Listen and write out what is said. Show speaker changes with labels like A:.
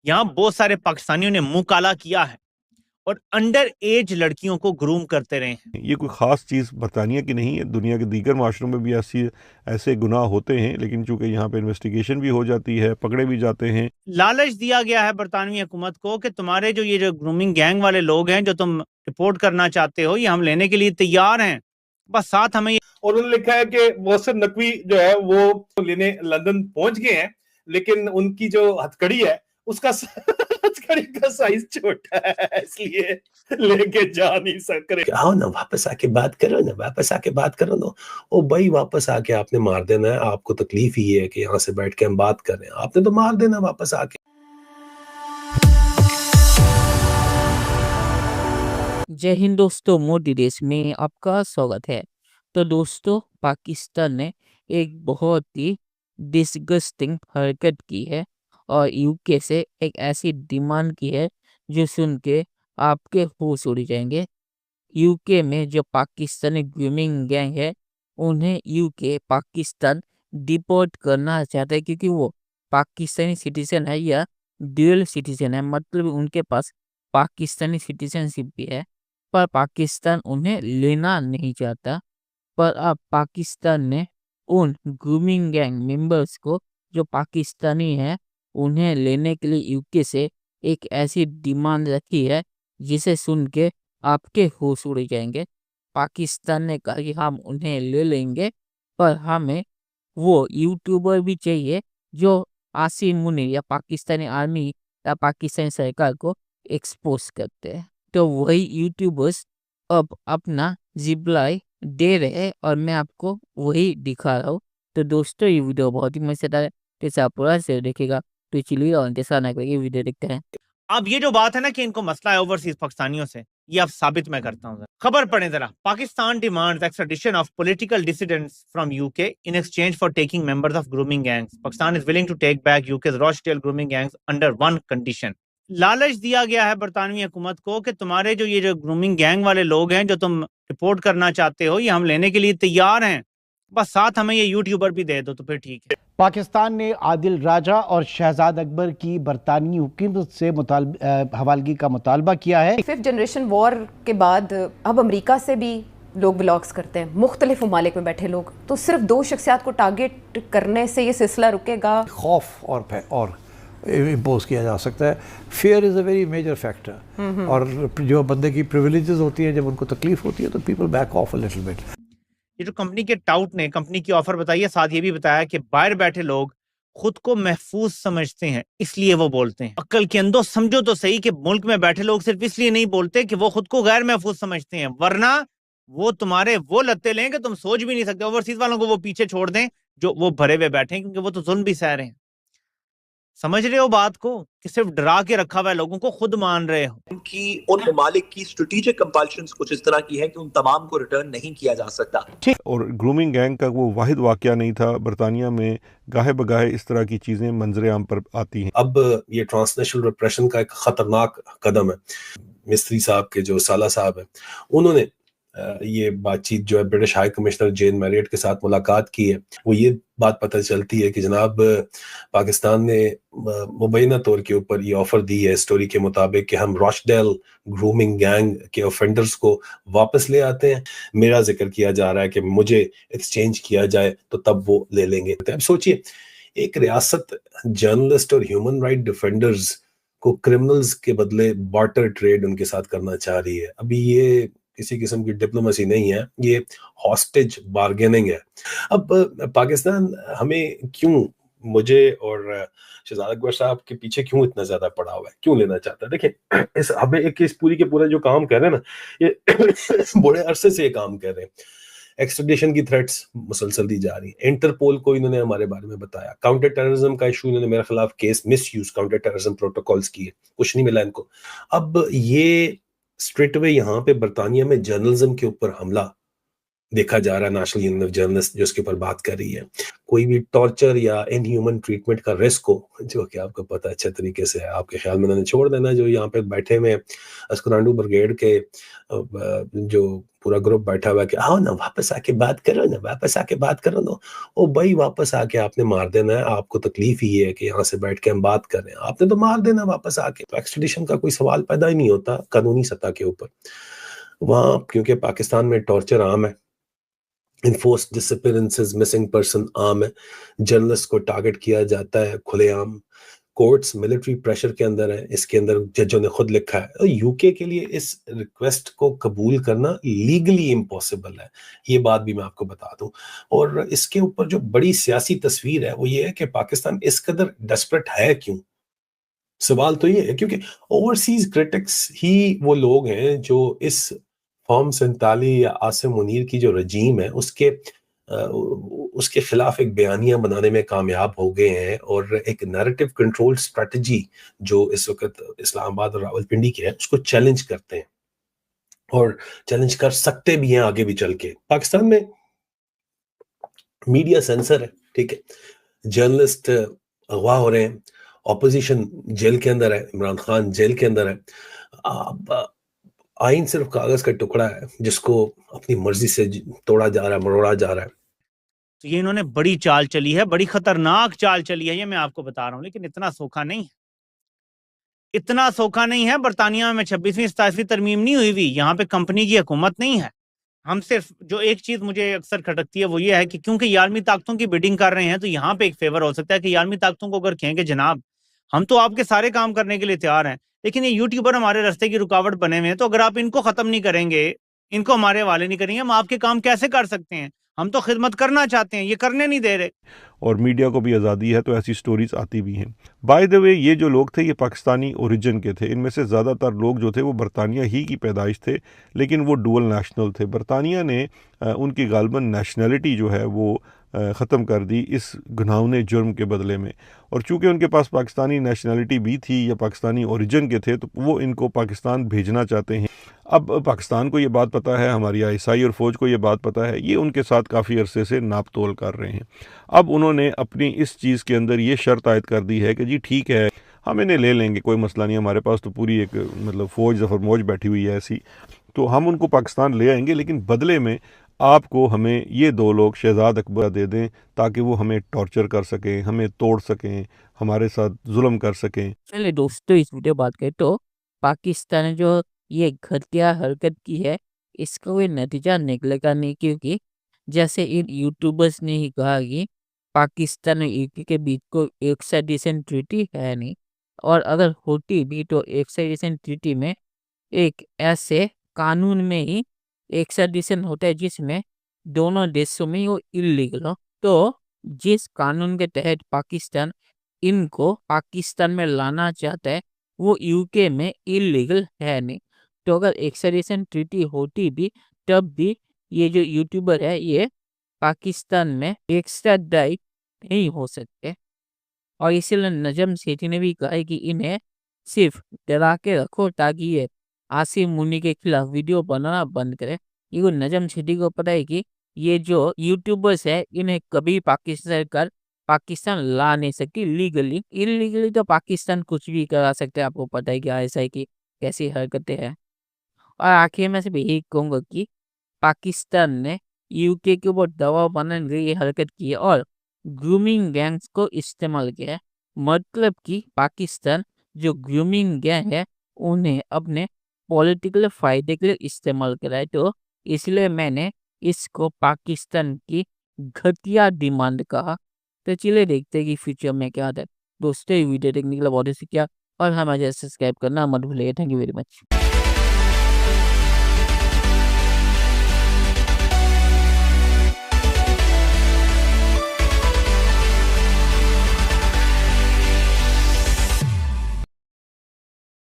A: यहाँ बहुत सारे पाकिस्तानियों ने मुंह काला किया है और अंडर एज लड़कियों को ग्रूम करते रहे हैं।
B: ये कोई ख़ास चीज़ बरतानिया की नहीं है, दुनिया के दीगर माशरों में भी ऐसे गुनाह होते हैं, लेकिन चूंकि यहाँ पे इन्वेस्टिगेशन भी हो जाती है, पकड़े भी जाते हैं।
A: लालच दिया गया है बरतानवी हुकूमत को कि तुम्हारे जो ग्रूमिंग गैंग वाले लोग हैं जो तुम रिपोर्ट करना चाहते हो, ये हम लेने के लिए तैयार हैं, बस साथ हमें।
C: और उन्होंने लिखा है कि मोहसिन नकवी जो है वो लेने लंदन पहुंच गए हैं, लेकिन उनकी जो हथकड़ी है उसका हथकड़ी का साइज छोटा है, इसलिए लेके जा नहीं सक रहे।
D: आओ ना, वापस आके बात करो ना, वापस आके बात करो ना। ओ भाई, वापस आके आपने मार देना है। आपको तकलीफ ही है कि यहाँ से बैठ के हम बात कर रहे हैं, आपने तो मार देना वापस आके।
E: जय हिंद दोस्तों, मोदी देश में आपका स्वागत है। तो दोस्तों, पाकिस्तान ने एक बहुत ही डिस्गस्टिंग हरकत की है और यूके से एक ऐसी डिमांड की है जो सुन के आपके होश उड़ जाएंगे। यूके में जो पाकिस्तानी ग्रूमिंग गैंग है, उन्हें यूके पाकिस्तान डिपोर्ट करना चाहता है, क्योंकि वो पाकिस्तानी सिटीजन है या ड्यूअल सिटीजन है, मतलब उनके पास पाकिस्तानी सिटीजनशिप भी है, पर पाकिस्तान उन्हें लेना नहीं चाहता। पर अब पाकिस्तान ने उन ग्रूमिंग गैंग मेंबर्स को जो पाकिस्तानी हैं, उन्हें लेने के लिए यूके से एक ऐसी डिमांड रखी है जिसे सुन के आपके होश उड़ जाएंगे। पाकिस्तान ने कहा कि हम उन्हें ले लेंगे, पर हमें वो यूट्यूबर भी चाहिए जो आसिम मुनीर या पाकिस्तानी आर्मी या पाकिस्तानी सरकार को एक्सपोज करते हैं। तो वही यूट्यूबर्स अब अपना रिप्लाई दे रहे हैं और मैं आपको वही दिखा रहा हूँ। तो दोस्तों, ये वीडियो बहुत ही मजेदार है, तो इसे आप पूरा से देखिएगा। तो चलिए और इंतजार ना करके वीडियो देखते हैं।
A: अब ये जो बात है ना कि इनको मसला है ओवरसीज पाकिस्तानियों से, ये अब साबित मैं करता हूँ। खबर पढ़ें जरा। Pakistan demands extradition of political dissidents from UK in exchange for taking members of grooming gangs. Pakistan is willing to take back UK's Rochdale grooming gangs under one condition. लालच दिया गया है बरतानवी हुकूमत को कि तुम्हारे जो ग्रूमिंग गैंग वाले लोग हैं जो तुम रिपोर्ट करना चाहते हो, ये हम लेने के लिए तैयार हैं, बस साथ हमें ये यूट्यूबर भी दे दो तो फिर ठीक है।
F: पाकिस्तान ने आदिल राजा और शहजाद अकबर की बरतानी हुकूमत से हवालगी का मुतालबा किया है।
G: 5th जनरेशन वॉर के बाद अब अमेरिका से भी लोग ब्लॉग्स करते हैं, मुख्तलिफ ममालिक में बैठे लोग। तो सिर्फ 2 शख्सियात को टारगेट करने से ये सिलसिला रुकेगा?
H: खौफ और इम्पोज किया जा सकता है। Fear is a very major factor, और जो बंदे की प्रिविलेजेस होती हैं, जब उनको तकलीफ होती है तो people back of a little bit.
A: ये जो कंपनी के टाउट ने कंपनी की ऑफर बताई है, साथ ये भी बताया कि बाहर बैठे लोग खुद को महफूज समझते हैं, इसलिए वो बोलते हैं। अक्ल के अंदर समझो तो सही कि मुल्क में बैठे लोग सिर्फ इसलिए नहीं बोलते कि वो खुद को गैर महफूज समझते हैं, वरना वो तुम्हारे वो लत्ते लें कि तुम सोच भी नहीं सकते। ओवरसीज वालों को वो पीछे छोड़ दें जो वो भरे हुए बैठे हैं, क्योंकि वो तो जुल्म भी सह रहे हैं। समझ रहे हो बात को कि सिर्फ डरा के रखा हुआ है लोगों को, खुद मान रहे हो।
I: उनकी उन ममालिक की स्ट्रेटेजिक कंपल्शंस कुछ इस तरह की है कि उन तमाम को रिटर्न नहीं किया जा सकता।
B: और ग्रूमिंग गैंग का वो वाहिद वाकया नहीं था, बरतानिया में गाहे बगाहे इस तरह की चीज़ें मंजरे आम पर आती हैं।
D: अब ये ट्रांसनेशनल रिप्रेशन का एक खतरनाक कदम है। मिस्त्री साहब के जो साला साहब है, उन्होंने ये बातचीत जो है ब्रिटिश हाई कमिश्नर जेन मैरियट के साथ मुलाकात की है। वो ये बात पता चलती है कि जनाब पाकिस्तान ने मुबैना तौर के ऊपर ये ऑफर दी है स्टोरी के मुताबिक कि हम रॉचडेल ग्रूमिंग गैंग के ऑफेंडर्स को वापस ले आते हैं। मेरा जिक्र किया जा रहा है कि मुझे एक्सचेंज किया जाए तो तब वो ले लेंगे। अब सोचिए, एक रियासत जर्नलिस्ट और ह्यूमन राइट डिफेंडर्स को क्रिमिनल्स के बदले बार्टर ट्रेड उनके साथ करना चाह रही है। अभी ये किसी किस्म की डिप्लोमेसी नहीं है, ये हॉस्टेज बार्गेनिंग है। अब पाकिस्तान हमें क्यों, मुझे और शहजाद अकबर साहब के पीछे क्यों इतना ज्यादा पड़ा हुआ है, क्यों लेना चाहता है? देखिए, इस हमें एक इस पूरी के पूरा जो काम कर रहे हैं ना, ये बड़े अरसे से ये काम कर रहे हैं। एक्सट्रेडिशन की थ्रेट्स मुसलसल दी जा रही है। इंटरपोल को इन्होंने हमारे बारे में बताया। काउंटर टेररिज्म का इशू इन्होंने मेरे खिलाफ case misuse counter terrorism protocols किए, कुछ नहीं मिला इनको। अब ये स्ट्रेट अवे यहाँ पे बरतानिया में जर्नलिज्म के ऊपर हमला देखा जा रहा है नेशनल यूनियन ऑफ जर्नलिस्ट जो इसके ऊपर बात कर रही है। कोई भी टॉर्चर या इनह्यूमन ट्रीटमेंट का रिस्क हो, जो कि आपको पता अच्छे तरीके से है, आपके ख्याल में उन्होंने छोड़ देना। जो यहाँ पे बैठे हुए अस्करांडू ब्रिगेड के जो पूरा ग्रुप बैठा हुआ है कि आओ ना वापस आके बात करो ना, वापस आके बात करो ना। ओ भाई, वापस आके आपने मार देना है। आपको तकलीफ ही है कि यहाँ से बैठ के हम बात कर रहे हैं, आपने तो मार देना वापस आके। तो एक्सट्रेडिशन का कोई सवाल पैदा ही नहीं होता कानूनी सतह के ऊपर वहाँ, क्योंकि पाकिस्तान में टॉर्चर आम है, इन्फोर्स्ड डिसअपीयरेंसेस, मिसिंग पर्सन आम है, जर्नलिस्ट को टारगेट किया जाता है खुलेआम, कोर्ट्स मिलिट्री प्रेशर के अंदर है, इसके अंदर जजों ने खुद लिखा है। और यूके के लिए इस रिक्वेस्ट को कबूल करना लीगली इम्पॉसिबल है, ये बात भी मैं आपको बता दूं। और इसके ऊपर जो बड़ी सियासी तस्वीर है वो ये है कि पाकिस्तान इस कदर डेस्परेट है क्यों। सवाल तो ये है क्योंकि ओवरसीज क्रिटिक्स ही वो लोग हैं जो इस फॉर्म 47 या आसिम मुनीर की जो रजीम है उसके खिलाफ एक बयानिया बनाने में कामयाब हो गए हैं, और एक नैरेटिव कंट्रोल स्ट्रेटजी जो इस वक्त इस्लामाबाद और रावलपिंडी की है उसको चैलेंज करते हैं और चैलेंज कर सकते भी हैं आगे भी चल के। पाकिस्तान में मीडिया सेंसर है, ठीक है, जर्नलिस्ट अगवा हो रहे हैं, ऑपोजिशन जेल के अंदर है, इमरान खान जेल के अंदर है। आइन सिर्फ कागज का टुकड़ा है जिसको अपनी मर्जी से तोड़ा जा रहा है, मरोड़ा जा रहा है।
A: तो ये इन्होंने बड़ी चाल चली है, बड़ी खतरनाक चाल चली है, ये मैं आपको बता रहा हूं। लेकिन इतना सोखा नहीं है, इतना सोखा नहीं है। बरतानिया में 26वीं 27वीं तरमीम नहीं हुई हुई, यहाँ पे कंपनी की हुकूमत नहीं है। हम सिर्फ जो एक चीज मुझे अक्सर खटकती है वो ये है कि क्योंकि यारमी ताकतों की बिडिंग कर रहे हैं, तो यहाँ पे एक फेवर हो सकता है कि यारमी ताकतों को अगर कहेंगे जनाब हम तो आपके सारे काम करने के लिए तैयार हैं, लेकिन ये यूट्यूबर हमारे रास्ते की रुकावट बने हुए हैं, तो अगर आप इनको खत्म नहीं करेंगे, इनको हमारे हवाले नहीं करेंगे, हम आपके काम कैसे कर सकते हैं? हम तो खिदमत करना चाहते हैं, ये करने नहीं दे रहे।
B: और मीडिया को भी आज़ादी है, तो ऐसी स्टोरीज आती भी हैं। बाय द वे, ये जो लोग थे ये पाकिस्तानी ओरिजिन के थे। इनमें से ज़्यादातर लोग जो थे वो बरतानिया ही की पैदाइश थे, लेकिन वो डुअल नेशनल थे। बरतानिया ने उनकी गालबन नेशनलिटी जो है वो ख़त्म कर दी इस घिनौने जुर्म के बदले में। और चूँकि उनके पास पाकिस्तानी नेशनलिटी भी थी या पाकिस्तानी ओरिजिन के थे, तो वो इनको पाकिस्तान भेजना चाहते हैं। अब पाकिस्तान को ये बात पता है, हमारी आईएसआई और फ़ौज को ये बात पता है, ये उनके साथ काफ़ी अरसे से नाप तोल कर रहे हैं। अब उन्होंने अपनी इस चीज़ के अंदर ये शर्त आयद कर दी है कि जी ठीक है, हम इन्हें ले लेंगे, कोई मसला नहीं, हमारे पास तो पूरी एक मतलब फ़ौज जफर मौज बैठी हुई है ऐसी, तो हम उनको पाकिस्तान ले आएंगे, लेकिन बदले में आपको हमें ये 2 लोग शहजाद अकबर दे दें ताकि वो हमें टॉर्चर कर सकें, हमें तोड़ सकें, हमारे साथ जुल्म कर सकें।
E: चलिए दोस्तों, इस वीडियो बात करें तो पाकिस्तान ने जो ये घटिया हरकत की है, इसका कोई नतीजा निकलेगा नहीं, क्योंकि जैसे इन यूट्यूबर्स ने ही कहा कि पाकिस्तान और यूके के बीच को एक्स्ट्राडिशन ट्रीटी है नहीं, और अगर होती भी तो एक्स्ट्राडिशन ट्रीटी में एक ऐसे कानून में ही एक्स्ट्राडिशन होता है जिसमें दोनों देशों में वो इलीगल हो। तो जिस कानून के तहत पाकिस्तान इनको पाकिस्तान में लाना चाहता है वो यूके में इलीगल है नहीं। तो अगर एक्स्ट्राडिशन ट्रीटी होती भी तब भी ये जो यूट्यूबर है ये पाकिस्तान में एक्स्ट्राडाइट नहीं हो सकते, और इसीलिए नजम सेठी ने भी कहा है कि इन्हें सिर्फ डरा के रखो ताकि ये आसिम मुनी के खिलाफ वीडियो बनाना बंद करे। ये नजम सेठी को पता है कि ये जो यूट्यूबर्स है इन्हें कभी पाकिस्तान सरकार पाकिस्तान ला नहीं सकती लीगली। इलीगली तो पाकिस्तान कुछ भी करा सकते हैं, आपको पता है कि ऐसा है कि कैसी हरकतें हैं। और आखिर में सिर्फ यही कहूँगा कि पाकिस्तान ने यूके के ऊपर दबाव बनाने के लिए ये हरकत की है और ग्रूमिंग गैंग्स को इस्तेमाल किया है। मतलब कि पाकिस्तान जो ग्रूमिंग गैंग है उन्हें अपने पॉलिटिकल फायदे के लिए इस्तेमाल करा है। तो इसलिए मैंने इसको पाकिस्तान की घटिया डिमांड कहा। तो चलिए देखते हैं कि फ्यूचर में क्या आता है। दोस्तों, वीडियो देखने के लिए बहुत शुक्रिया और हमारे सब्सक्राइब करना मत भूलिएगा। Thank you very much.